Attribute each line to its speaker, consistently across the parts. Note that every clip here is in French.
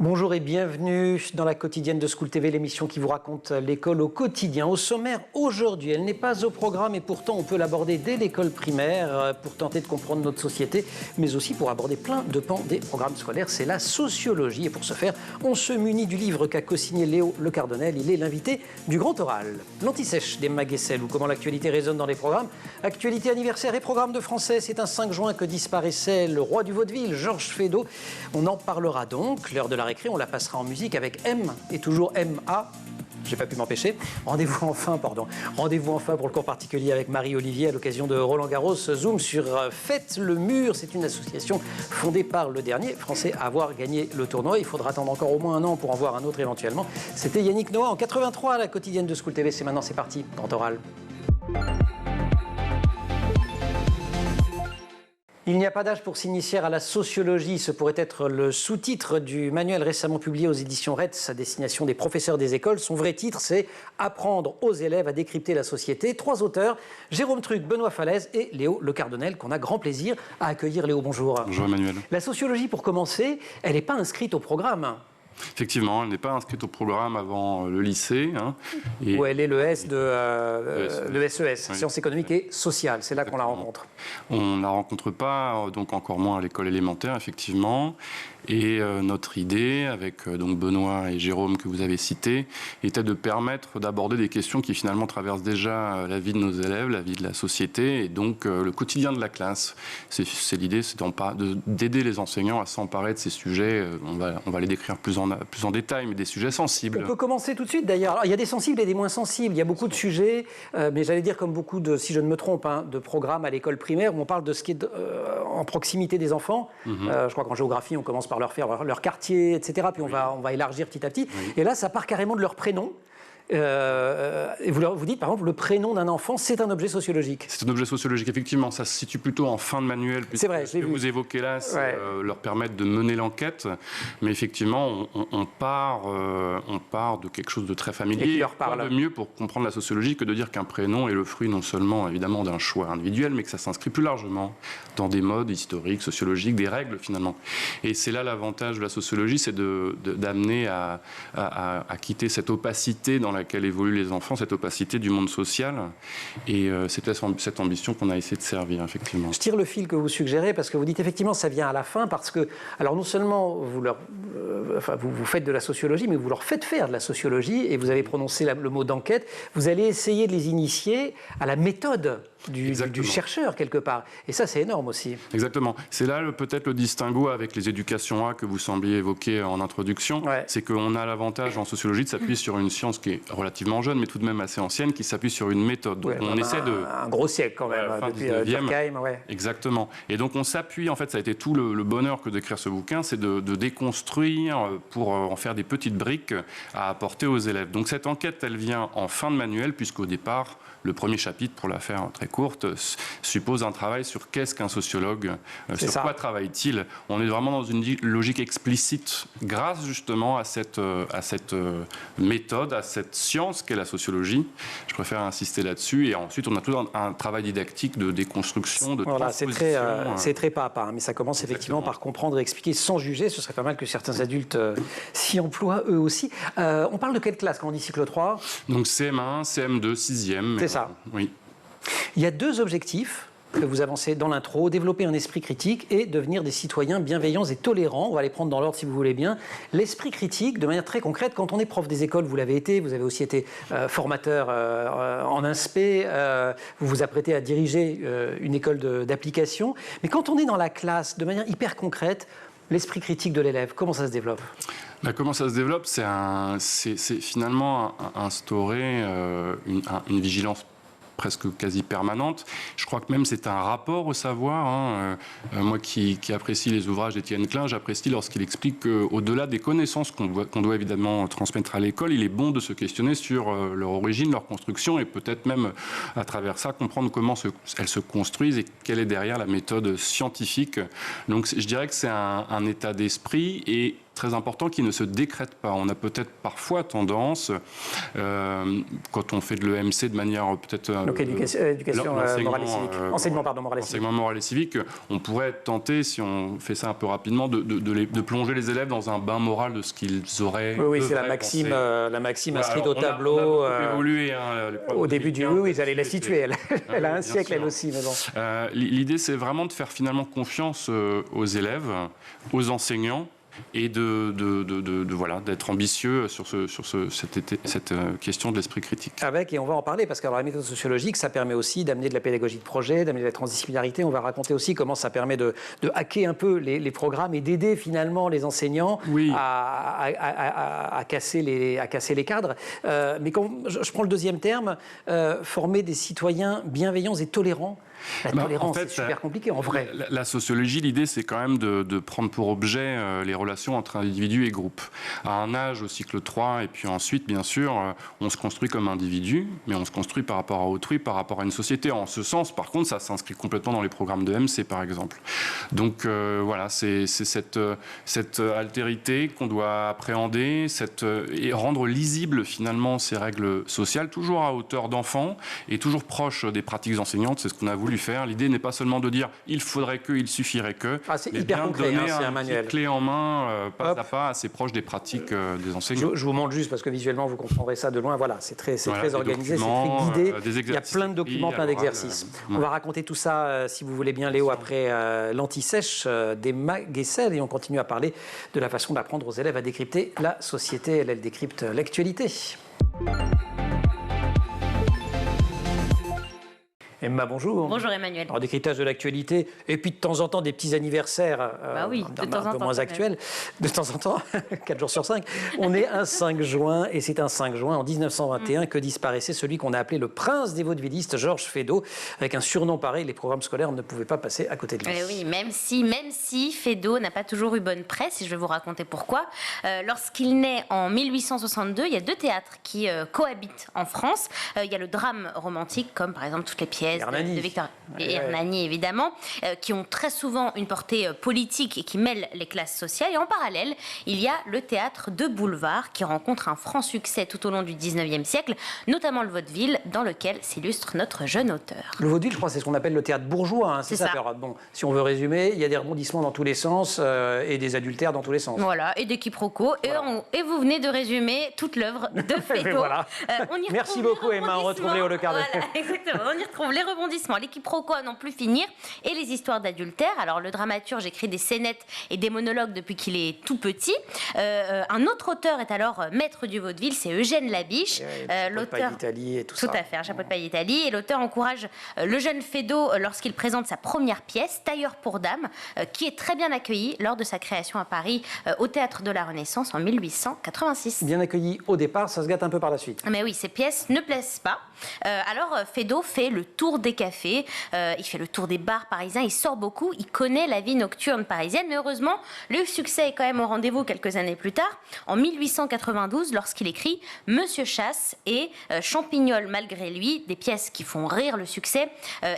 Speaker 1: Bonjour et bienvenue dans la quotidienne de School TV, l'émission qui vous raconte l'école au quotidien. Au sommaire, aujourd'hui, elle n'est pas au programme et pourtant on peut l'aborder dès l'école primaire pour tenter de comprendre notre société, mais aussi pour aborder plein de pans des programmes scolaires. C'est la sociologie et pour ce faire, on se munit du livre qu'a co-signé Léo Le Cardonnel. Il est l'invité du Grand Oral. L'anti-sèche des Maguessel ou comment l'actualité résonne dans les programmes. Actualité anniversaire et programme de français, c'est un 5 juin que disparaissait le roi du vaudeville, Georges Feydeau. On en parlera donc. L'heure de la récré, on la passera en musique avec M et toujours M.A. J'ai pas pu m'empêcher. Rendez-vous enfin pour le cours particulier avec Marie-Olivier à l'occasion de Roland Garros. Zoom sur Faites le mur. C'est une association fondée par le dernier Français à avoir gagné le tournoi. Il faudra attendre encore au moins un an pour en voir un autre éventuellement. C'était Yannick Noah en 83 à la quotidienne de School TV. C'est maintenant, c'est parti. Grand oral. Il n'y a pas d'âge pour s'initier à la sociologie. Ce pourrait être le sous-titre du manuel récemment publié aux éditions Retz à destination des professeurs des écoles. Son vrai titre, c'est « Apprendre aux élèves à décrypter la société ». 3 auteurs, Jérôme Truc, Benoît Falaise et Léo Le Cardonnel, qu'on a grand plaisir à accueillir. Léo, bonjour.
Speaker 2: Bonjour Emmanuel.
Speaker 1: La sociologie, pour commencer, elle n'est pas inscrite au programme.
Speaker 2: Effectivement, elle n'est pas inscrite au programme avant le lycée.
Speaker 1: Où elle est le S de le SES,
Speaker 2: oui.
Speaker 1: Sciences économiques et sociales. C'est là qu'on la rencontre.
Speaker 2: On ne la rencontre pas, donc encore moins à l'école élémentaire, effectivement. Et notre idée, avec donc Benoît et Jérôme que vous avez cités, était de permettre d'aborder des questions qui finalement traversent déjà la vie de nos élèves, la vie de la société, et donc le quotidien de la classe. C'est l'idée, c'est d'aider les enseignants à s'emparer de ces sujets. On va les décrire plus en détail, mais des sujets sensibles.
Speaker 1: On peut commencer tout de suite d'ailleurs. Il y a des sensibles et des moins sensibles. Il y a beaucoup de sujets, mais j'allais dire comme beaucoup de, si je ne me trompe, de programmes à l'école primaire où on parle de ce qui est en proximité des enfants. Je crois qu'en géographie, on commence par leur faire leur quartier, etc. Puis on va élargir petit à petit. Oui. Et là, ça part carrément de leur prénom. Et vous dites, par exemple, le prénom d'un enfant, c'est un objet sociologique.
Speaker 2: C'est un objet sociologique, effectivement. Ça se situe plutôt en fin de manuel.
Speaker 1: C'est vrai, je l'ai vu.
Speaker 2: Vous évoquez là, c'est leur permettre de mener l'enquête. Mais effectivement, on part de quelque chose de très familier.
Speaker 1: Et qui leur parle.
Speaker 2: Quoi de mieux pour comprendre la sociologie que de dire qu'un prénom est le fruit non seulement, évidemment, d'un choix individuel, mais que ça s'inscrit plus largement dans des modes historiques, sociologiques, des règles, finalement. Et c'est là l'avantage de la sociologie, c'est d'amener à quitter cette opacité dans laquelle évoluent les enfants, cette opacité du monde social. Et c'était cette ambition qu'on a essayé de servir, effectivement.
Speaker 1: Je tire le fil que vous suggérez, parce que vous dites effectivement ça vient à la fin, parce que, alors non seulement vous faites de la sociologie, mais vous leur faites faire de la sociologie, et vous avez prononcé le mot d'enquête, vous allez essayer de les initier à la méthode du chercheur, quelque part. Et ça, c'est énorme aussi.
Speaker 2: Exactement. C'est là peut-être le distinguo avec les éducations A que vous sembliez évoquer en introduction. Ouais. C'est qu'on a l'avantage en sociologie de s'appuyer sur une science qui est relativement jeune, mais tout de même assez ancienne, qui s'appuie sur une méthode. Donc on essaie
Speaker 1: un gros siècle quand même, depuis Durkheim. Ouais.
Speaker 2: Exactement. Et donc on s'appuie, en fait, ça a été tout le bonheur que d'écrire ce bouquin, c'est de déconstruire pour en faire des petites briques à apporter aux élèves. Donc cette enquête, elle vient en fin de manuel, puisqu'au départ, le premier chapitre, pour la faire très courte, suppose un travail sur qu'est-ce qu'un sociologue, sur quoi travaille-t-il. On est vraiment dans une logique explicite, grâce justement à cette méthode, à cette science qu'est la sociologie. Je préfère insister là-dessus. Et ensuite, on a tout un travail didactique de déconstruction, de transposition.
Speaker 1: C'est très pas à pas, mais ça commence effectivement par comprendre et expliquer sans juger. Ce serait pas mal que certains adultes s'y emploient eux aussi. On parle de quelle classe quand on dit cycle 3 ?
Speaker 2: Donc CM1, CM2, 6e.
Speaker 1: C'est ça.
Speaker 2: Oui.
Speaker 1: Il y a 2 objectifs que vous avancez dans l'intro, développer un esprit critique et devenir des citoyens bienveillants et tolérants. On va les prendre dans l'ordre si vous voulez bien. L'esprit critique, de manière très concrète, quand on est prof des écoles, vous l'avez été, vous avez aussi été formateur en INSPE, vous vous apprêtez à diriger une école d'application. Mais quand on est dans la classe, de manière hyper concrète, l'esprit critique de l'élève, comment ça se développe ?
Speaker 2: Comment ça se développe ? C'est finalement instaurer une vigilance presque quasi permanente. Je crois que même c'est un rapport au savoir. Moi qui apprécie les ouvrages d'Étienne Klein, j'apprécie lorsqu'il explique qu'au-delà des connaisses qu'on doit évidemment transmettre à l'école, il est bon de se questionner sur leur origine, leur construction et peut-être même à travers ça comprendre comment elles se construisent et quelle est derrière la méthode scientifique. Donc je dirais que c'est un état d'esprit et très important qui ne se décrète pas. On a peut-être parfois tendance, quand on fait de l'EMC de manière peut-être...
Speaker 1: Donc éducation morale et civique. Enseignement, pardon, moral et civique.
Speaker 2: Enseignement moral et civique, on pourrait être tenté, si on fait ça un peu rapidement, de plonger les élèves dans un bain moral de ce qu'ils auraient...
Speaker 1: Oui, c'est la maxime inscrite au tableau.
Speaker 2: On a évolué.
Speaker 1: Au début du... Oui, ils allaient la situer. Elle a un siècle, elle aussi. Mais bon.
Speaker 2: L'idée, c'est vraiment de faire finalement confiance aux élèves, aux enseignants, et d'être ambitieux sur cette question de l'esprit critique.
Speaker 1: Et on va en parler, parce que la méthode sociologique, ça permet aussi d'amener de la pédagogie de projet, d'amener de la transdisciplinarité. On va raconter aussi comment ça permet de hacker un peu les programmes et d'aider finalement les enseignants à casser les cadres. Mais quand je prends le deuxième terme, former des citoyens bienveillants et tolérants. La tolérance, c'est super compliqué en vrai.
Speaker 2: La sociologie, l'idée, c'est quand même de prendre pour objet les relations entre individus et groupes. À un âge, au cycle 3, et puis ensuite, bien sûr, on se construit comme individu, mais on se construit par rapport à autrui, par rapport à une société. En ce sens, par contre, ça s'inscrit complètement dans les programmes de MC, par exemple. Donc voilà, c'est cette altérité qu'on doit appréhender, et rendre lisible finalement ces règles sociales, toujours à hauteur d'enfant et toujours proche des pratiques enseignantes. C'est ce qu'on a voulu faire. L'idée n'est pas seulement de dire il faudrait que, il suffirait que,
Speaker 1: mais bien donner
Speaker 2: un
Speaker 1: manuel.
Speaker 2: Clé en main, pas à pas, assez proche des pratiques des enseignants.
Speaker 1: Je vous montre juste parce que visuellement vous comprendrez ça de loin. Voilà, c'est très organisé, c'est très guidé. Il y a plein de documents, plein d'exercices. On va raconter tout ça, si vous voulez bien, Léo, après l'anti-sèche d'Emma Guessel, et on continue à parler de la façon d'apprendre aux élèves à décrypter la société. Elle décrypte l'actualité. Emma, bonjour.
Speaker 3: Bonjour Emmanuel.
Speaker 1: Alors, décryptage de l'actualité, et puis de temps en temps des petits anniversaires
Speaker 3: un peu
Speaker 1: moins actuels. De temps en temps, 4 jours sur 5. On est un 5 juin, et c'est un 5 juin en 1921 que disparaissait celui qu'on a appelé le prince des vaudevillistes, Georges Feydeau. Avec un surnom pareil, les programmes scolaires ne pouvaient pas passer à côté de lui.
Speaker 3: Oui, même si Feydeau n'a pas toujours eu bonne presse, et je vais vous raconter pourquoi. Lorsqu'il naît en 1862, il y a 2 théâtres qui cohabitent en France. Il y a le drame romantique, comme par exemple toutes les pièces de Victor et Hernani, évidemment, qui ont très souvent une portée politique et qui mêlent les classes sociales. Et en parallèle, il y a le théâtre de boulevard qui rencontre un franc succès tout au long du 19e siècle, notamment le vaudeville, dans lequel s'illustre notre jeune auteur.
Speaker 1: Le vaudeville, je crois, c'est ce qu'on appelle le théâtre bourgeois. C'est ça. Alors, bon, si on veut résumer, il y a des rebondissements dans tous les sens et des adultères dans tous les sens.
Speaker 3: Voilà, et des quiproquos. Voilà. Et vous venez de résumer toute l'œuvre de Feydeau.
Speaker 1: Voilà. Merci beaucoup, Emma. On retrouve Léo Le Cardet.
Speaker 3: Voilà, exactement. On y retrouve les rebondissements, les quiproquos à n'en plus finir et les histoires d'adultère. Alors, le dramaturge écrit des scénettes et des monologues depuis qu'il est tout petit. Un autre auteur est alors maître du vaudeville, c'est Eugène Labiche.
Speaker 1: L'auteur d'Italie et tout ça.
Speaker 3: Tout à fait, un chapeau de paille d'Italie. Et l'auteur encourage le jeune Feydeau lorsqu'il présente sa première pièce, Tailleur pour dames, qui est très bien accueillie lors de sa création à Paris au Théâtre de la Renaissance en 1886.
Speaker 1: Bien accueilli au départ, ça se gâte un peu par la suite.
Speaker 3: Mais oui, ces pièces ne plaisent pas. Alors, Feydeau fait le tour des cafés, il fait le tour des bars parisiens, il sort beaucoup, il connaît la vie nocturne parisienne, mais heureusement, le succès est quand même au rendez-vous quelques années plus tard, en 1892, lorsqu'il écrit Monsieur Chasse et Champignol malgré lui, des pièces qui font rire le succès,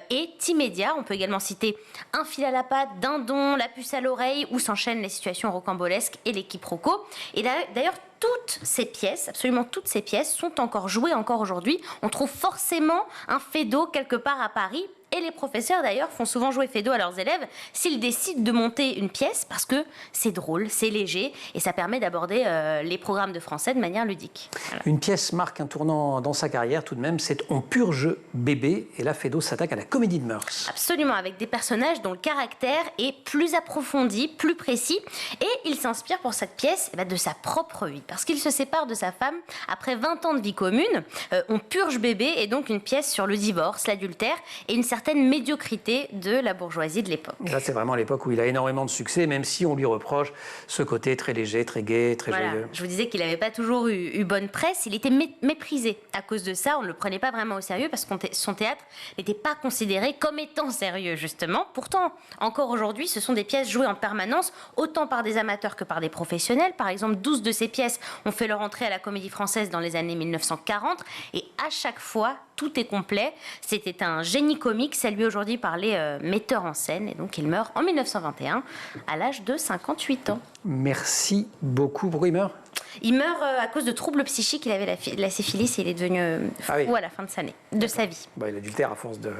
Speaker 3: et Timédia. On peut également citer Un fil à la patte, Dindon, La puce à l'oreille, où s'enchaînent les situations rocambolesques et les quiproquos. Et d'ailleurs, toutes ces pièces, absolument toutes ces pièces, sont encore jouées encore aujourd'hui. On trouve forcément un Feydeau quelque part à Paris. Et les professeurs, d'ailleurs, font souvent jouer Feydeau à leurs élèves s'ils décident de monter une pièce parce que c'est drôle, c'est léger et ça permet d'aborder les programmes de français de manière ludique. Voilà.
Speaker 1: Une pièce marque un tournant dans sa carrière tout de même, c'est On purge bébé. Et là, Feydeau s'attaque à la comédie de mœurs.
Speaker 3: Absolument, avec des personnages dont le caractère est plus approfondi, plus précis. Et il s'inspire pour cette pièce de sa propre vie. Parce qu'il se sépare de sa femme après 20 ans de vie commune. On purge bébé est donc une pièce sur le divorce, l'adultère et une certaine médiocrité de la bourgeoisie de l'époque.
Speaker 1: Là, c'est vraiment l'époque où il a énormément de succès, même si on lui reproche ce côté très léger, très gai, très joyeux.
Speaker 3: Je vous disais qu'il n'avait pas toujours eu bonne presse. Il était méprisé à cause de ça. On ne le prenait pas vraiment au sérieux parce que son théâtre n'était pas considéré comme étant sérieux, justement. Pourtant, encore aujourd'hui, ce sont des pièces jouées en permanence, autant par des amateurs que par des professionnels. Par exemple, 12 de ces pièces ont fait leur entrée à la Comédie Française dans les années 1940. Et à chaque fois, tout est complet. C'était un génie comique, salué aujourd'hui par les metteurs en scène. Et donc, il meurt en 1921 à l'âge de 58 ans.
Speaker 1: Merci beaucoup. Pourquoi il meurt ?
Speaker 3: Il meurt à cause de troubles psychiques. Il avait la syphilis et il est devenu fou à la fin de sa vie.
Speaker 1: Il adultère à force de...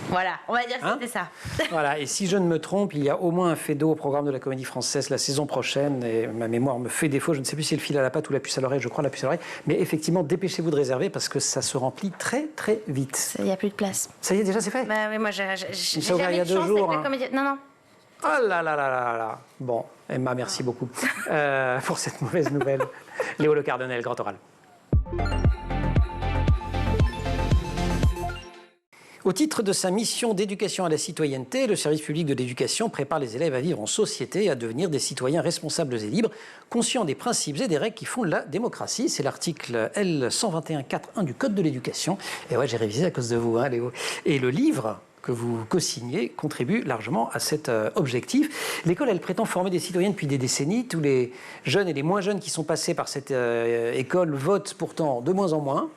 Speaker 3: Voilà, on va dire que c'était ça.
Speaker 1: Voilà, et si je ne me trompe, il y a au moins un fait d'eau au programme de la Comédie Française la saison prochaine, et ma mémoire me fait défaut, je ne sais plus si c'est le fil à la patte ou la puce à l'oreille, je crois la puce à l'oreille, mais effectivement, dépêchez-vous de réserver parce que ça se remplit très très vite.
Speaker 3: Il n'y a plus de place.
Speaker 1: Ça y est, déjà c'est fait ?
Speaker 3: Bah oui, moi j'ai
Speaker 1: ouvert il y a 2 jours.
Speaker 3: Non.
Speaker 1: Oh là là là là là. Bon, Emma, merci beaucoup pour cette mauvaise nouvelle. Léo Le Cardonnel, Grand Oral. Au titre de sa mission d'éducation à la citoyenneté, le service public de l'éducation prépare les élèves à vivre en société et à devenir des citoyens responsables et libres, conscients des principes et des règles qui font la démocratie. C'est l'article L121.4.1 du Code de l'éducation. Et ouais, j'ai révisé à cause de vous, hein, Léo. Et le livre que vous co-signez contribue largement à cet objectif. L'école, elle prétend former des citoyens depuis des décennies. Tous les jeunes et les moins jeunes qui sont passés par cette école votent pourtant de moins en moins.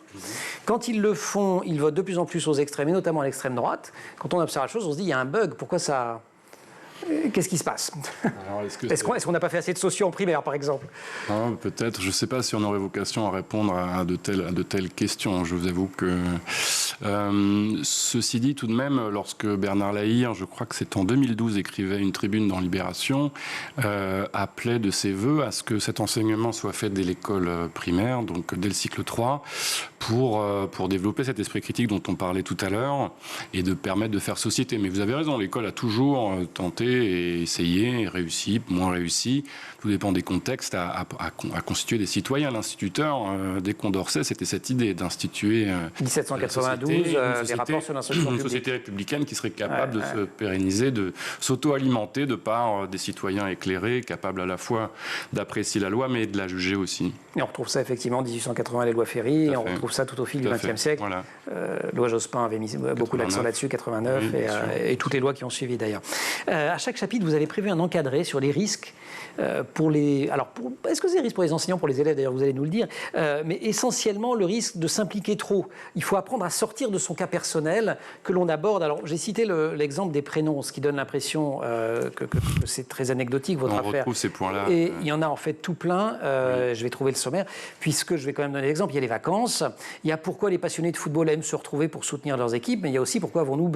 Speaker 1: Quand ils le font, ils votent de plus en plus aux extrêmes, et notamment à l'extrême droite. Quand on observe la chose, on se dit, il y a un bug. Pourquoi ça... Qu'est-ce qui se passe ? Alors, est-ce qu'on n'a pas fait assez de sociaux en primaire, par exemple ?
Speaker 2: Peut-être. Je ne sais pas si on aurait vocation à répondre à de telles questions. Je vous avoue que... ceci dit, tout de même, lorsque Bernard Lahire, je crois que c'est en 2012, écrivait une tribune dans Libération, appelait de ses voeux à ce que cet enseignement soit fait dès l'école primaire, donc dès le cycle 3, pour développer cet esprit critique dont on parlait tout à l'heure et de permettre de faire société. Mais vous avez raison, l'école a toujours tenté et essayé, réussi, moins réussi, tout dépend des contextes, à constituer des citoyens. L'instituteur, dès Condorcet, c'était cette idée d'instituer
Speaker 1: 1792, les rapports sur l'instruction publique.
Speaker 2: Une société républicaine qui serait capable de se pérenniser, de s'auto-alimenter de par des citoyens éclairés, capables à la fois d'apprécier la loi, mais de la juger aussi.
Speaker 1: Et on retrouve ça effectivement en 1880, les lois Ferry, et on retrouve ça tout au fil du XXe siècle. Voilà. Loi Jospin avait mis beaucoup l'accent là-dessus, 89, et toutes les lois qui ont suivi d'ailleurs. À chaque chapitre, vous avez prévu un encadré sur les risques pour les... Alors, est-ce que c'est des risques pour les enseignants, pour les élèves, d'ailleurs, vous allez nous le dire, mais essentiellement le risque de s'impliquer trop. Il faut apprendre à sortir de son cas personnel que l'on aborde. Alors, j'ai cité l'exemple des prénoms, ce qui donne l'impression que c'est très anecdotique, votre affaire. On
Speaker 2: retrouve ces points-là.
Speaker 1: Et il y en a en fait tout plein. Je vais trouver le sommaire, puisque je vais quand même donner l'exemple. Il y a les vacances, il y a pourquoi les passionnés de football aiment se retrouver pour soutenir leurs équipes, mais il y a aussi pourquoi avons-nous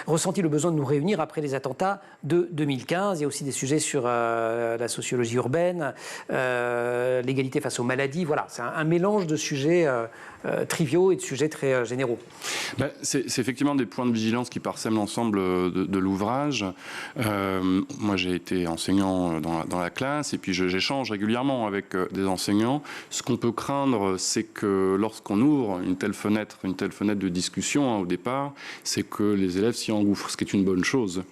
Speaker 1: ressenti le besoin de nous réunir après les attentats de 2015. Il y a aussi des sujets sur la sociologie urbaine, l'égalité face aux maladies. Voilà, c'est un mélange de sujets triviaux et de sujets très généraux.
Speaker 2: C'est effectivement des points de vigilance qui parsèment l'ensemble de l'ouvrage. Moi, j'ai été enseignant dans la classe et puis j'échange régulièrement avec des enseignants. Ce qu'on peut craindre, c'est que lorsqu'on ouvre une telle fenêtre de discussion au départ, c'est que les élèves s'y engouffrent, ce qui est une bonne chose.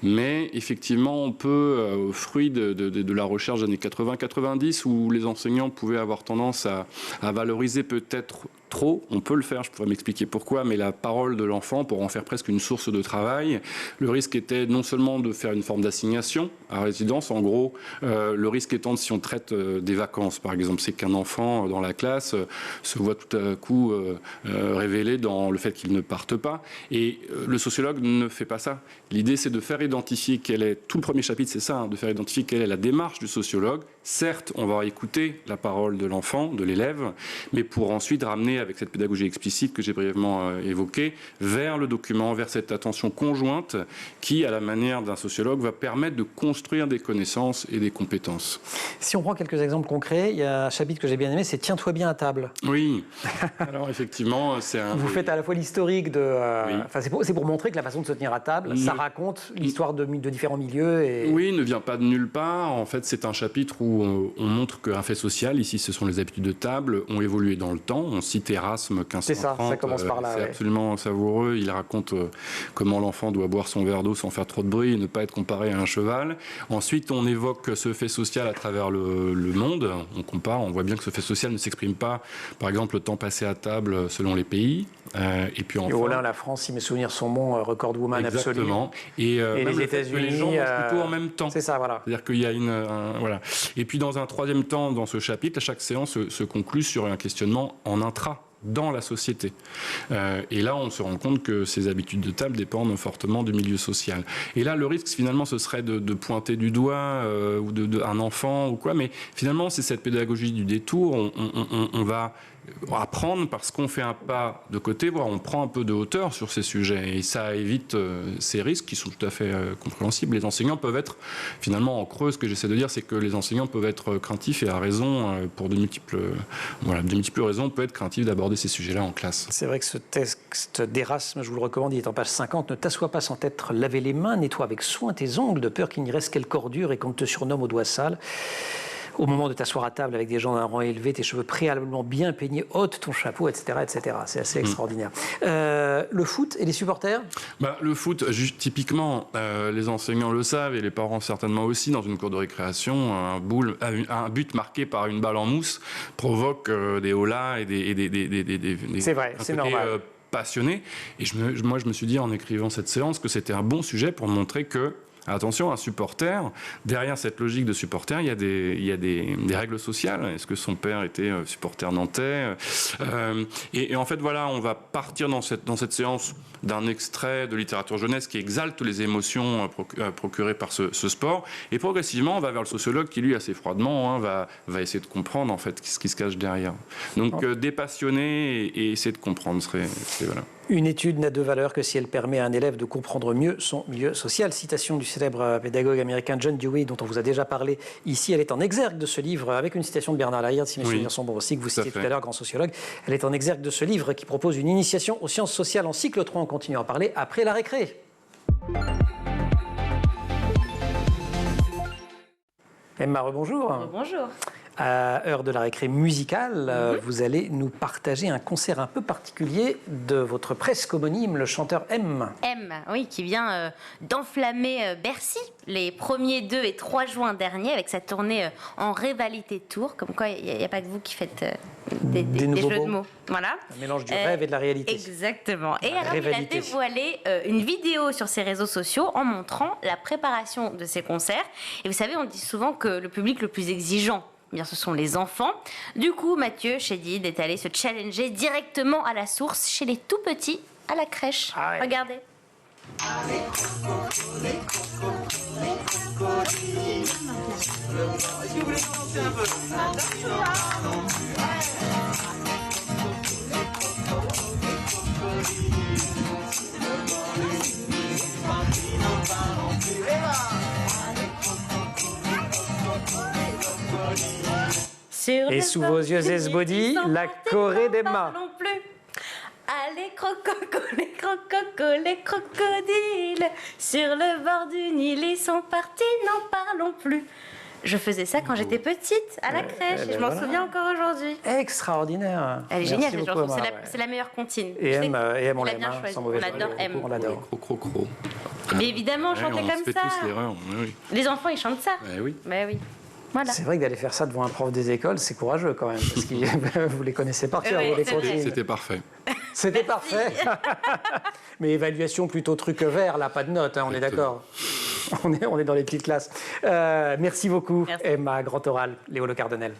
Speaker 2: Mais effectivement, on peut, au fruit de la recherche des années 80-90, où les enseignants pouvaient avoir tendance à valoriser peut-être trop, on peut le faire, je pourrais m'expliquer pourquoi, mais la parole de l'enfant pour en faire presque une source de travail. Le risque était non seulement de faire une forme d'assignation à résidence, en gros, le risque étant, si on traite des vacances, par exemple, c'est qu'un enfant dans la classe se voit tout à coup révélé dans le fait qu'il ne parte pas. Et le sociologue ne fait pas ça. L'idée, c'est de faire identifier quelle est, tout le premier chapitre, c'est ça, hein, de faire identifier quelle est la démarche du sociologue. Certes, on va écouter la parole de l'enfant, de l'élève, mais pour ensuite ramener avec cette pédagogie explicite que j'ai brièvement évoquée, vers le document, vers cette attention conjointe qui, à la manière d'un sociologue, va permettre de construire des connaissances et des compétences.
Speaker 1: Si on prend quelques exemples concrets, il y a un chapitre que j'ai bien aimé, c'est « Tiens-toi bien à table ».
Speaker 2: Oui, alors effectivement, c'est un...
Speaker 1: Vous faites à la fois l'historique de... Enfin, c'est pour montrer que la façon de se tenir à table, ça raconte l'histoire de différents milieux. Et...
Speaker 2: Oui, ne vient pas de nulle part. En fait, c'est un chapitre où on montre qu'un fait social, ici ce sont les habitudes de table, ont évolué dans le temps. On cite Erasme 1530,
Speaker 1: c'est ça commence par là.
Speaker 2: C'est absolument savoureux. Il raconte comment l'enfant doit boire son verre d'eau sans faire trop de bruit et ne pas être comparé à un cheval. Ensuite, on évoque ce fait social à travers le monde. On compare, on voit bien que ce fait social ne s'exprime pas, par exemple, le temps passé à table selon les pays. Et puis enfin...
Speaker 1: Voilà, la France, si mes souvenirs sont bons, record woman absolu.
Speaker 2: Exactement. Et
Speaker 1: les États-Unis,
Speaker 2: les gens mangent plutôt en même temps.
Speaker 1: C'est ça, voilà.
Speaker 2: C'est-à-dire qu'il y a voilà. Et puis dans un troisième temps, dans ce chapitre, chaque séance se conclut sur un questionnement en intra. dans la société. Et là, on se rend compte que ces habitudes de table dépendent fortement du milieu social. Et là, le risque, finalement, ce serait de pointer du doigt ou un enfant ou quoi, mais finalement, c'est cette pédagogie du détour. On va apprendre parce qu'on fait un pas de côté, voire on prend un peu de hauteur sur ces sujets. Et ça évite ces risques qui sont tout à fait compréhensibles. Les enseignants peuvent être, finalement, en creux, ce que j'essaie de dire, c'est que les enseignants peuvent être craintifs et à raison, pour de multiples raisons, peut être craintif d'aborder ces sujets-là en classe.
Speaker 1: C'est vrai que ce texte d'Erasme, je vous le recommande, il est en page 50. Ne t'assois pas sans t'être lavé les mains, nettoie avec soin tes ongles, de peur qu'il n'y reste qu'elle cordure et qu'on te surnomme aux doigts sales. Au moment de t'asseoir à table avec des gens d'un rang élevé, tes cheveux préalablement bien peignés, ôte ton chapeau, etc. etc. C'est assez extraordinaire. Le foot et les supporters ?
Speaker 2: Le foot, typiquement, les enseignants le savent et les parents certainement aussi, dans une cour de récréation, un but marqué par une balle en mousse provoque des holas et des
Speaker 1: c'est vrai, c'est normal.
Speaker 2: Passionnés. Et moi, je me suis dit en écrivant cette séance que c'était un bon sujet pour montrer que attention, un supporter, derrière cette logique de supporter, il y a des règles sociales. Est-ce que son père était supporter nantais ? Et en fait, voilà, on va partir dans cette séance d'un extrait de littérature jeunesse qui exalte les émotions procurées par ce sport. Et progressivement, on va vers le sociologue qui, lui, assez froidement, va essayer de comprendre en fait ce qui se cache derrière. Donc, dépassionner et essayer de comprendre, c'est voilà.
Speaker 1: Une étude n'a de valeur que si elle permet à un élève de comprendre mieux son milieu social. Citation du célèbre pédagogue américain John Dewey, dont on vous a déjà parlé ici. Elle est en exergue de ce livre, avec une citation de Bernard Laird, si mes souvenirs sont bons aussi, que vous citiez tout à l'heure, grand sociologue. Elle est en exergue de ce livre qui propose une initiation aux sciences sociales en cycle 3. On continue à en parler après la récré. Emma, rebonjour.
Speaker 3: Bonjour.
Speaker 1: À heure de la récré musicale, vous allez nous partager un concert un peu particulier de votre presque homonyme, le chanteur M.
Speaker 3: M, oui, qui vient d'enflammer Bercy les 1er, 2 et 3 juin dernier avec sa tournée en rivalité de Tours. Comme quoi, il n'y a pas que vous qui faites des jeux de mots. Voilà.
Speaker 1: Un mélange du rêve et de la réalité.
Speaker 3: Exactement. Et alors, il a dévoilé une vidéo sur ses réseaux sociaux en montrant la préparation de ses concerts. Et vous savez, on dit souvent que le public le plus exigeant, bien, ce sont les enfants. Du coup, Mathieu Chédid est allé se challenger directement à la source chez les tout petits à la crèche. Ah ouais. Regardez.
Speaker 1: Et sous vos yeux esbaudis, la choré d'Emma.
Speaker 3: Allez, les crocodiles, sur le bord du Nil, ils sont partis, n'en parlons plus. Je faisais ça quand j'étais petite, à la crèche, et je m'en souviens encore aujourd'hui.
Speaker 1: Extraordinaire.
Speaker 3: Elle est géniale, cette chanson, c'est la meilleure comptine.
Speaker 1: Et M, on l'aime, sans mauvais jeu.
Speaker 3: On adore M.
Speaker 1: On l'adore.
Speaker 2: Cro.
Speaker 3: Mais évidemment, chanter comme ça.
Speaker 2: Tous l'erreur. Oui.
Speaker 3: Les enfants, ils chantent ça.
Speaker 2: Oui.
Speaker 3: Oui. Voilà.
Speaker 1: C'est vrai que d'aller faire ça devant un prof des écoles, c'est courageux quand même, parce que vous les connaissez par cœur.
Speaker 2: C'était parfait.
Speaker 1: C'était parfait. Mais évaluation plutôt truc vert, là, pas de notes, hein, on est d'accord. On est dans les petites classes. Merci beaucoup, Emma Grand Oral, Léo Le Cardinel.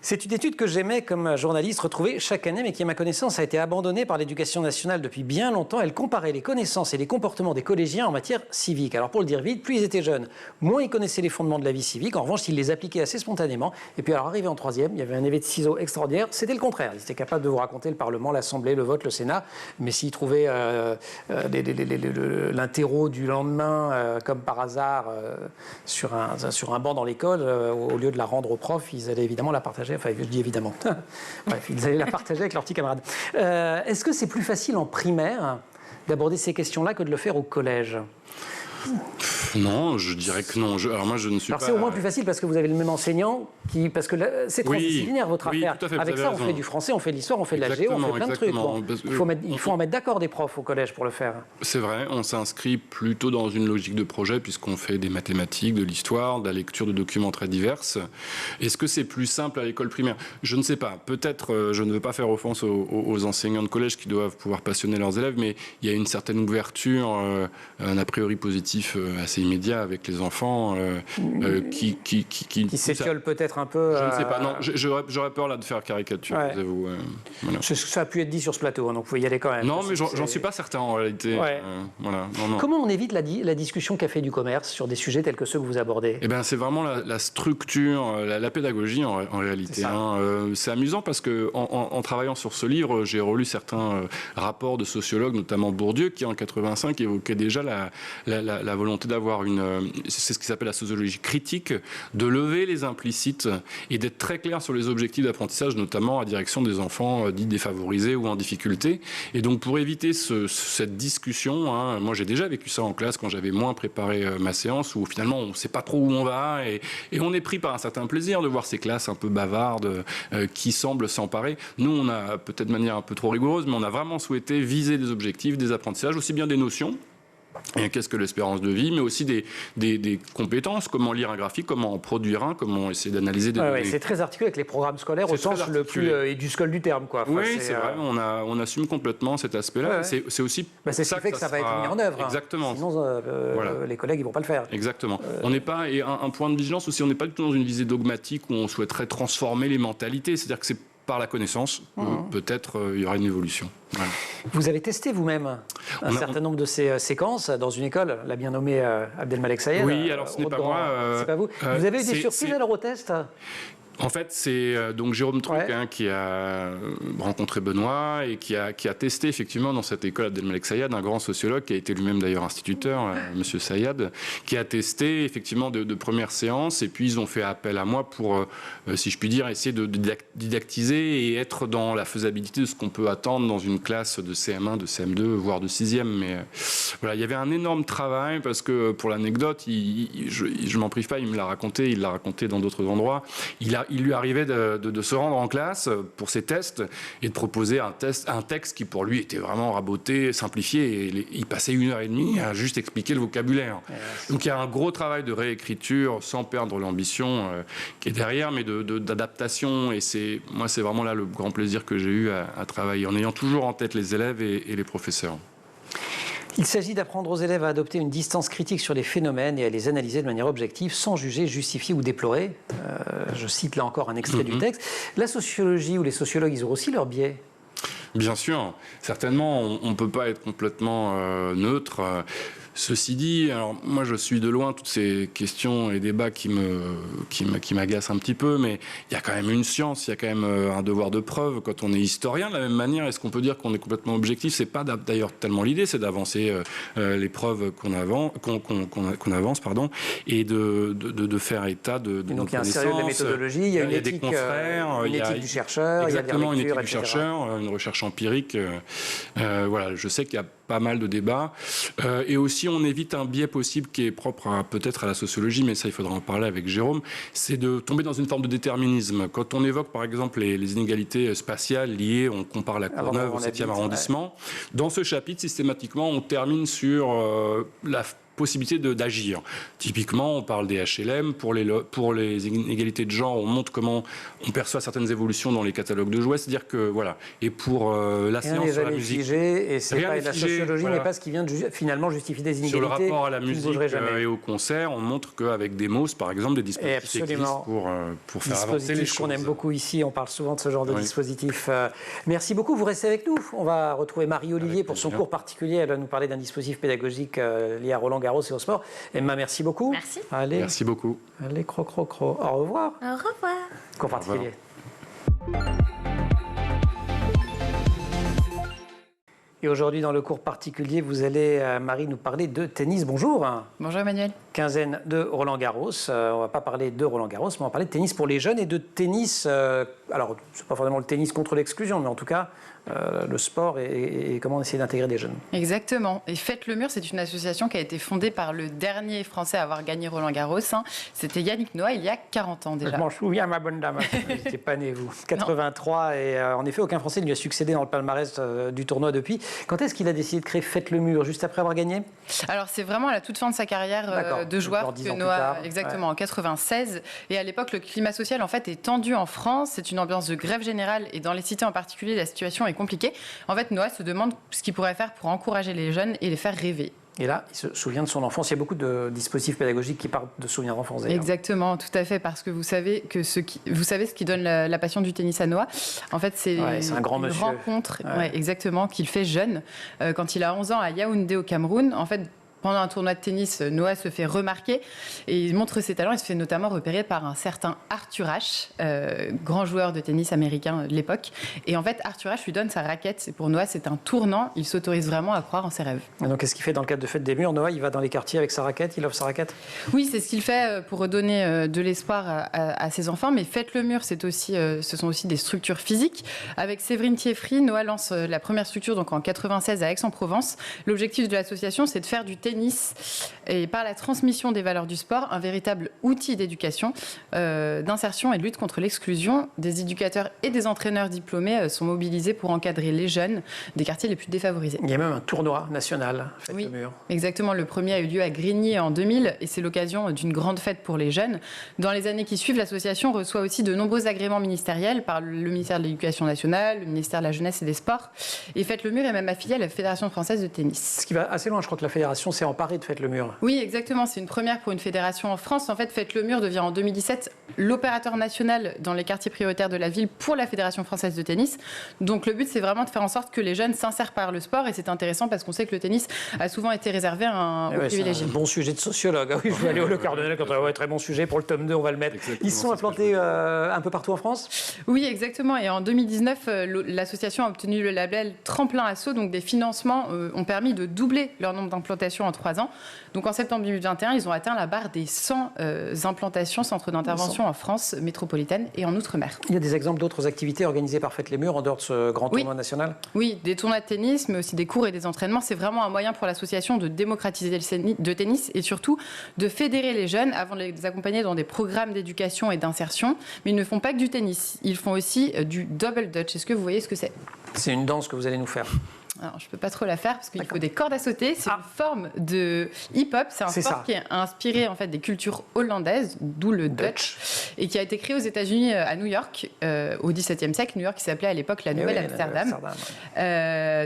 Speaker 1: C'est une étude que j'aimais comme journaliste retrouver chaque année, mais qui, à ma connaissance, a été abandonnée par l'Éducation nationale depuis bien longtemps. Elle comparait les connaissances et les comportements des collégiens en matière civique. Alors, pour le dire vite, plus ils étaient jeunes, moins ils connaissaient les fondements de la vie civique. En revanche, ils les appliquaient assez spontanément. Et puis, alors, arrivé en troisième, il y avait un effet de ciseaux extraordinaire. C'était le contraire. Ils étaient capables de vous raconter le Parlement, l'Assemblée, le vote, le Sénat. Mais s'ils trouvaient l'interro du lendemain, comme par hasard, sur un banc dans l'école, au lieu de la rendre au prof, ils allaient évidemment la partager. Enfin, je dis évidemment. Bref, ils allaient la partager avec leurs petits camarades. Est-ce que c'est plus facile en primaire d'aborder ces questions-là que de le faire au collège ?
Speaker 2: Non, je dirais que non. Alors moi, je ne suis pas...
Speaker 1: c'est au moins plus facile parce que vous avez le même enseignant parce que c'est transdisciplinaire votre affaire.
Speaker 2: Tout à fait,
Speaker 1: avec ça, on fait du français, on fait de l'histoire, on fait de la géo, on fait plein de trucs. Bon, il faut en mettre d'accord des profs au collège pour le faire.
Speaker 2: C'est vrai, on s'inscrit plutôt dans une logique de projet puisqu'on fait des mathématiques, de l'histoire, de la lecture de documents très divers. Est-ce que c'est plus simple à l'école primaire ? Je ne sais pas. Peut-être, je ne veux pas faire offense aux enseignants de collège qui doivent pouvoir passionner leurs élèves, mais il y a une certaine ouverture, un a priori positif assez assez immédiat avec les enfants qui
Speaker 1: s'étiolent peut-être un peu.
Speaker 2: Je ne sais pas. Non, j'aurais peur là de faire caricature.
Speaker 1: Ouais.
Speaker 2: Vous, voilà.
Speaker 1: Ça a pu être dit sur ce plateau, hein, donc vous pouvez y aller quand même.
Speaker 2: Non, mais j'en suis pas certain en réalité.
Speaker 1: Ouais.
Speaker 2: Voilà. Non.
Speaker 1: Comment on évite la discussion Café du commerce sur des sujets tels que ceux que vous abordez?
Speaker 2: Eh ben, c'est vraiment la structure, la pédagogie en réalité. C'est amusant parce que en travaillant sur ce livre, j'ai relu certains rapports de sociologues, notamment Bourdieu, qui en 85 évoquait déjà la volonté d'avoir c'est ce qui s'appelle la sociologie critique, de lever les implicites et d'être très clair sur les objectifs d'apprentissage, notamment à direction des enfants dits défavorisés ou en difficulté. Et donc pour éviter cette discussion, moi j'ai déjà vécu ça en classe quand j'avais moins préparé ma séance, où finalement on ne sait pas trop où on va et on est pris par un certain plaisir de voir ces classes un peu bavardes qui semblent s'emparer. Nous on a peut-être de manière un peu trop rigoureuse, mais on a vraiment souhaité viser des objectifs, des apprentissages, aussi bien des notions. Et qu'est-ce que l'espérance de vie, mais aussi des compétences, comment lire un graphique, comment en produire un, comment essayer d'analyser des données.
Speaker 1: C'est très articulé avec les programmes scolaires au sens le plus éduscole du terme. Quoi. Enfin,
Speaker 2: oui, c'est vrai, on assume complètement cet aspect-là.
Speaker 1: Ouais.
Speaker 2: C'est aussi
Speaker 1: c'est ce qui fait que ça va être mis en œuvre.
Speaker 2: Exactement.
Speaker 1: Sinon, les collègues ne vont pas le faire.
Speaker 2: Exactement. On n'est pas, et un point de vigilance aussi, on n'est pas du tout dans une visée dogmatique où on souhaiterait transformer les mentalités. C'est-à-dire que c'est par la connaissance, peut-être il y aura une évolution. Voilà.
Speaker 1: Vous avez testé vous-même un certain nombre de ces séquences dans une école, la bien nommée Abdelmalek Sayed.
Speaker 2: Oui, alors ce n'est pas moi.
Speaker 1: C'est pas vous. Vous avez eu des surprises alors au test?
Speaker 2: En fait, c'est donc Jérôme Truc qui a rencontré Benoît et qui a testé effectivement dans cette école Abdelmalek Sayed, un grand sociologue qui a été lui-même d'ailleurs instituteur, Monsieur Sayed, qui a testé effectivement de premières séances, et puis ils ont fait appel à moi pour, si je puis dire, essayer de didactiser et être dans la faisabilité de ce qu'on peut attendre dans une classe de CM1, de CM2, voire de 6e. Mais voilà, il y avait un énorme travail parce que, pour l'anecdote, je m'en prive pas, il me l'a raconté, il l'a raconté dans d'autres endroits. Il lui arrivait de se rendre en classe pour ses tests et de proposer un texte qui pour lui était vraiment raboté, simplifié, et il passait 1h30 à juste expliquer le vocabulaire. Donc il y a un gros travail de réécriture sans perdre l'ambition qui est derrière, mais d'adaptation, et moi c'est vraiment là le grand plaisir que j'ai eu à travailler, en ayant toujours en tête les élèves et les professeurs.
Speaker 1: Il s'agit d'apprendre aux élèves à adopter une distance critique sur les phénomènes et à les analyser de manière objective, sans juger, justifier ou déplorer. Je cite là encore un extrait du texte. La sociologie ou les sociologues, ils ont aussi leur biais.
Speaker 2: Bien sûr, certainement, on ne peut pas être complètement neutre. Ceci dit, alors moi je suis de loin toutes ces questions et débats qui m'agacent un petit peu, mais il y a quand même une science, il y a quand même un devoir de preuve quand on est historien. De la même manière, est-ce qu'on peut dire qu'on est complètement objectif? C'est pas d'ailleurs tellement l'idée, c'est d'avancer les preuves qu'on avance, et de faire état de nos
Speaker 1: donc il y a un
Speaker 2: connaissances.
Speaker 1: sérieux de la méthodologie, il y a une éthique,
Speaker 2: des confrères,
Speaker 1: une éthique du chercheur,
Speaker 2: exactement,
Speaker 1: il y a des lectures,
Speaker 2: une éthique du chercheur, une recherche empirique. Voilà, je sais qu'il y a pas mal de débats. Et aussi, on évite un biais possible qui est propre peut-être à la sociologie, mais ça, il faudra en parler avec Jérôme, c'est de tomber dans une forme de déterminisme. Quand on évoque, par exemple, les inégalités spatiales liées, on compare la Courneuve au 7e arrondissement, dans ce chapitre, systématiquement, on termine sur la possibilité d'agir. Typiquement, on parle des HLM. Pour les inégalités de genre, on montre comment on perçoit certaines évolutions dans les catalogues de jouets. C'est-à-dire que, voilà. Et pour la science sur la musique...
Speaker 1: Figé, et c'est pas, la sociologie n'est pas ce qui vient finalement justifier des inégalités.
Speaker 2: Sur le rapport à la musique et au concert, on montre qu'avec des mots, par exemple, des dispositifs existent pour faire avancer les choses.
Speaker 1: Qu'on aime beaucoup ici, on parle souvent de ce genre de dispositif. Merci beaucoup, vous restez avec nous. On va retrouver Marie-Olivier pour son cours particulier. Elle va nous parler d'un dispositif pédagogique lié à Roland Garros et au sport. Emma, merci beaucoup.
Speaker 3: Merci.
Speaker 1: Allez.
Speaker 2: Merci beaucoup.
Speaker 1: Allez, Au revoir.
Speaker 3: Au revoir.
Speaker 1: Cours particulier. Et aujourd'hui, dans le cours particulier, vous allez, Marie, nous parler de tennis. Bonjour.
Speaker 4: Bonjour Emmanuel.
Speaker 1: Quinzaine de Roland Garros. On ne va pas parler de Roland Garros, mais on va parler de tennis pour les jeunes et de tennis. Alors, ce n'est pas forcément le tennis contre l'exclusion, mais en tout cas, le sport et comment essayer d'intégrer des jeunes.
Speaker 4: Exactement. Et Faites le mur, c'est une association qui a été fondée par le dernier Français à avoir gagné Roland Garros. C'était Yannick Noah, il y a 40 ans déjà.
Speaker 1: Je m'en souviens, ma bonne dame. Vous n'étiez pas né, vous. 83, et en effet, aucun Français ne lui a succédé dans le palmarès du tournoi depuis. Quand est-ce qu'il a décidé de créer Faites le mur? Juste après avoir gagné?
Speaker 4: Alors, c'est vraiment à la toute fin de sa carrière de joueur que Noah, exactement, en 96. Et à l'époque, le climat social, en fait, est tendu en France. C'est une ambiance de grève générale, et dans les cités en particulier, la situation est compliquée. En fait, Noah se demande ce qu'il pourrait faire pour encourager les jeunes et les faire rêver.
Speaker 1: Et là, il se souvient de son enfance. Il y a beaucoup de dispositifs pédagogiques qui parlent de souvenirs d'enfance.
Speaker 4: Exactement, tout à fait, parce que vous savez ce qui donne la passion du tennis à Noah. En fait, c'est
Speaker 1: un grand
Speaker 4: une rencontre, exactement, qu'il fait jeune. Quand il a 11 ans à Yaoundé au Cameroun, en fait, pendant un tournoi de tennis, Noah se fait remarquer et il montre ses talents. Il se fait notamment repérer par un certain Arthur Ashe, grand joueur de tennis américain de l'époque. Et en fait, Arthur Ashe lui donne sa raquette. Et pour Noah, c'est un tournant. Il s'autorise vraiment à croire en ses rêves.
Speaker 1: Et donc, qu'est-ce qu'il fait dans le cadre de Fête des Murs? Noah, il va dans les quartiers avec sa raquette, il offre sa raquette?
Speaker 4: Oui, c'est ce qu'il fait pour redonner de l'espoir à ses enfants. Mais Fête le Mur, ce sont aussi des structures physiques. Avec Séverine Thieffry, Noah lance la première structure donc en 96 à Aix-en-Provence. L'objectif de l'association, c'est de faire du tennis et par la transmission des valeurs du sport, un véritable outil d'éducation, d'insertion et de lutte contre l'exclusion. Des éducateurs et des entraîneurs diplômés sont mobilisés pour encadrer les jeunes des quartiers les plus défavorisés.
Speaker 1: Il y a même un tournoi national, Fête
Speaker 4: oui,
Speaker 1: le Mur.
Speaker 4: Exactement. Le premier a eu lieu à Grigny en 2000 et c'est l'occasion d'une grande fête pour les jeunes. Dans les années qui suivent, l'association reçoit aussi de nombreux agréments ministériels par le ministère de l'Éducation nationale, le ministère de la Jeunesse et des Sports. Et Fête le Mur est même affiliée à la Fédération française de tennis.
Speaker 1: Ce qui va assez loin, je crois que la fédération s'est emparée de Fête le Mur.
Speaker 4: Oui, exactement. C'est une première pour une fédération en France. En fait, Fête le Mur devient en 2017 l'opérateur national dans les quartiers prioritaires de la ville pour la Fédération française de tennis. Donc le but, c'est vraiment de faire en sorte que les jeunes s'insèrent par le sport. Et c'est intéressant parce qu'on sait que le tennis a souvent été réservé aux privilégiés.
Speaker 1: C'est un bon sujet de sociologue. Oui, je vais aller au Le Cardinal quand on va très bon sujet pour le tome 2, on va le mettre.
Speaker 2: Exactement,
Speaker 1: ils sont implantés un peu partout en France?
Speaker 4: Oui, exactement. Et en 2019, l'association a obtenu le label Tremplin Asso. Donc des financements ont permis de doubler leur nombre d'implantations en 3 ans. Donc en septembre 2021, ils ont atteint la barre des 100 implantations, centres d'intervention en France métropolitaine et en Outre-mer.
Speaker 1: Il y a des exemples d'autres activités organisées par Fête les Murs en dehors de ce grand tournoi national?
Speaker 4: Oui, des tournois de tennis, mais aussi des cours et des entraînements. C'est vraiment un moyen pour l'association de démocratiser le tennis et surtout de fédérer les jeunes avant de les accompagner dans des programmes d'éducation et d'insertion. Mais ils ne font pas que du tennis, ils font aussi du double dutch. Est-ce que vous voyez ce que c'est?
Speaker 1: C'est une danse que vous allez nous faire.
Speaker 4: Alors, je ne peux pas trop la faire parce qu'il faut des cordes à sauter. C'est une forme de hip-hop. C'est un sport qui est inspiré en fait, des cultures hollandaises, d'où le Dutch, et qui a été créé aux États-Unis, à New York, au XVIIe siècle. New York qui s'appelait à l'époque la Nouvelle-Amsterdam.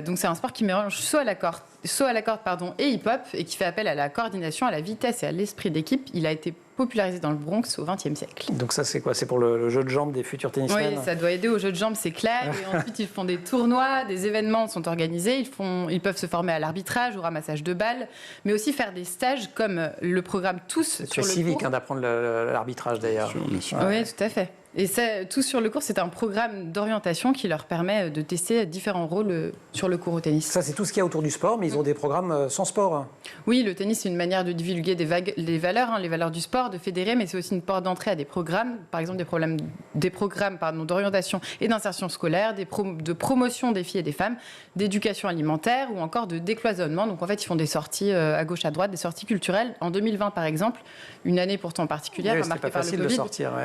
Speaker 4: Donc, c'est un sport qui mélange soit à la corde et hip-hop et qui fait appel à la coordination, à la vitesse et à l'esprit d'équipe. Il a été popularisé dans le Bronx au XXe siècle.
Speaker 1: Donc ça, c'est quoi? C'est pour le jeu de jambes des futurs tennismen?
Speaker 4: Oui, ça doit aider au jeu de jambes, c'est clair. Et ensuite, ils font des tournois, des événements sont organisés. Ils peuvent se former à l'arbitrage, au ramassage de balles, mais aussi faire des stages comme le programme Tous sur le
Speaker 1: civique d'apprendre l'arbitrage, d'ailleurs.
Speaker 2: Bien sûr.
Speaker 4: Oui, tout à fait. Et ça, Tous sur le cours, c'est un programme d'orientation qui leur permet de tester différents rôles sur le cours au tennis.
Speaker 1: Ça, c'est tout ce qu'il y a autour du sport, mais ils ont des programmes sans sport.
Speaker 4: Oui, le tennis, c'est une manière de divulguer les valeurs du sport, de fédérer, mais c'est aussi une porte d'entrée à des programmes, par exemple des programmes d'orientation et d'insertion scolaire, de promotion des filles et des femmes, d'éducation alimentaire ou encore de décloisonnement. Donc en fait, ils font des sorties à gauche, à droite, des sorties culturelles. En 2020, par exemple, une année pourtant particulière, marquée par le Covid,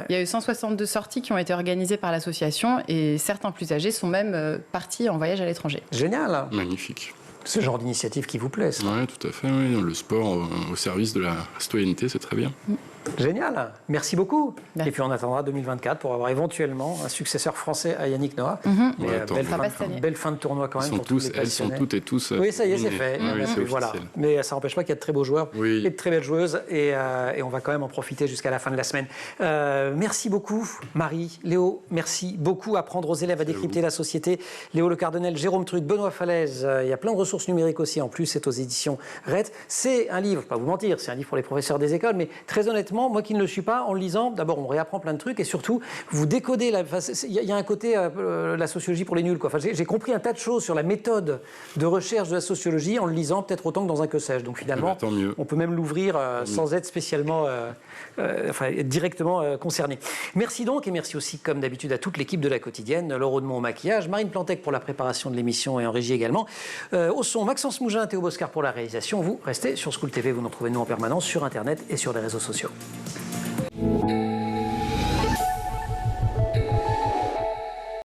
Speaker 4: il y a eu 162 sorties qui ont été organisées par l'association et certains plus âgés sont même partis en voyage à l'étranger.
Speaker 1: Génial.
Speaker 2: Magnifique.
Speaker 1: Ce genre d'initiative qui vous plaît, ça?
Speaker 2: Oui, tout à fait. Oui. Le sport au service de la citoyenneté, c'est très bien.
Speaker 1: Génial, merci beaucoup.
Speaker 4: Merci.
Speaker 1: Et puis on attendra 2024 pour avoir éventuellement un successeur français à Yannick Noah.
Speaker 2: Mais
Speaker 1: belle fin de tournoi quand même pour tous les passionnés.
Speaker 2: Elles sont toutes et tous.
Speaker 1: Oui, ça y est, c'est fait.
Speaker 2: Voilà.
Speaker 1: Mais ça n'empêche pas qu'il y a de très beaux joueurs et de très belles joueuses. Et on va quand même en profiter jusqu'à la fin de la semaine. Merci beaucoup, Marie. Léo, merci beaucoup. Apprendre aux élèves à décrypter la société. Léo Le Cardinal, Jérôme Truc, Benoît Falaise. Il y a plein de ressources numériques aussi. En plus, c'est aux éditions RED. C'est un livre, pas vous mentir, c'est un livre pour les professeurs des écoles, mais très honnêtement, moi qui ne le suis pas, en le lisant, d'abord on réapprend plein de trucs et surtout vous décodez. Il y a un côté la sociologie pour les nuls, quoi. Enfin, j'ai compris un tas de choses sur la méthode de recherche de la sociologie en le lisant peut-être autant que dans un que sais-je. Donc finalement, on peut même l'ouvrir sans être spécialement, directement concerné. Merci donc et merci aussi comme d'habitude à toute l'équipe de La Quotidienne, Laure Audemont au maquillage, Marine Plantec pour la préparation de l'émission et en régie également. Au son, Maxence Mougin, Théo Boscar pour la réalisation. Vous restez sur School TV, vous nous retrouvez nous en permanence sur Internet et sur les réseaux sociaux.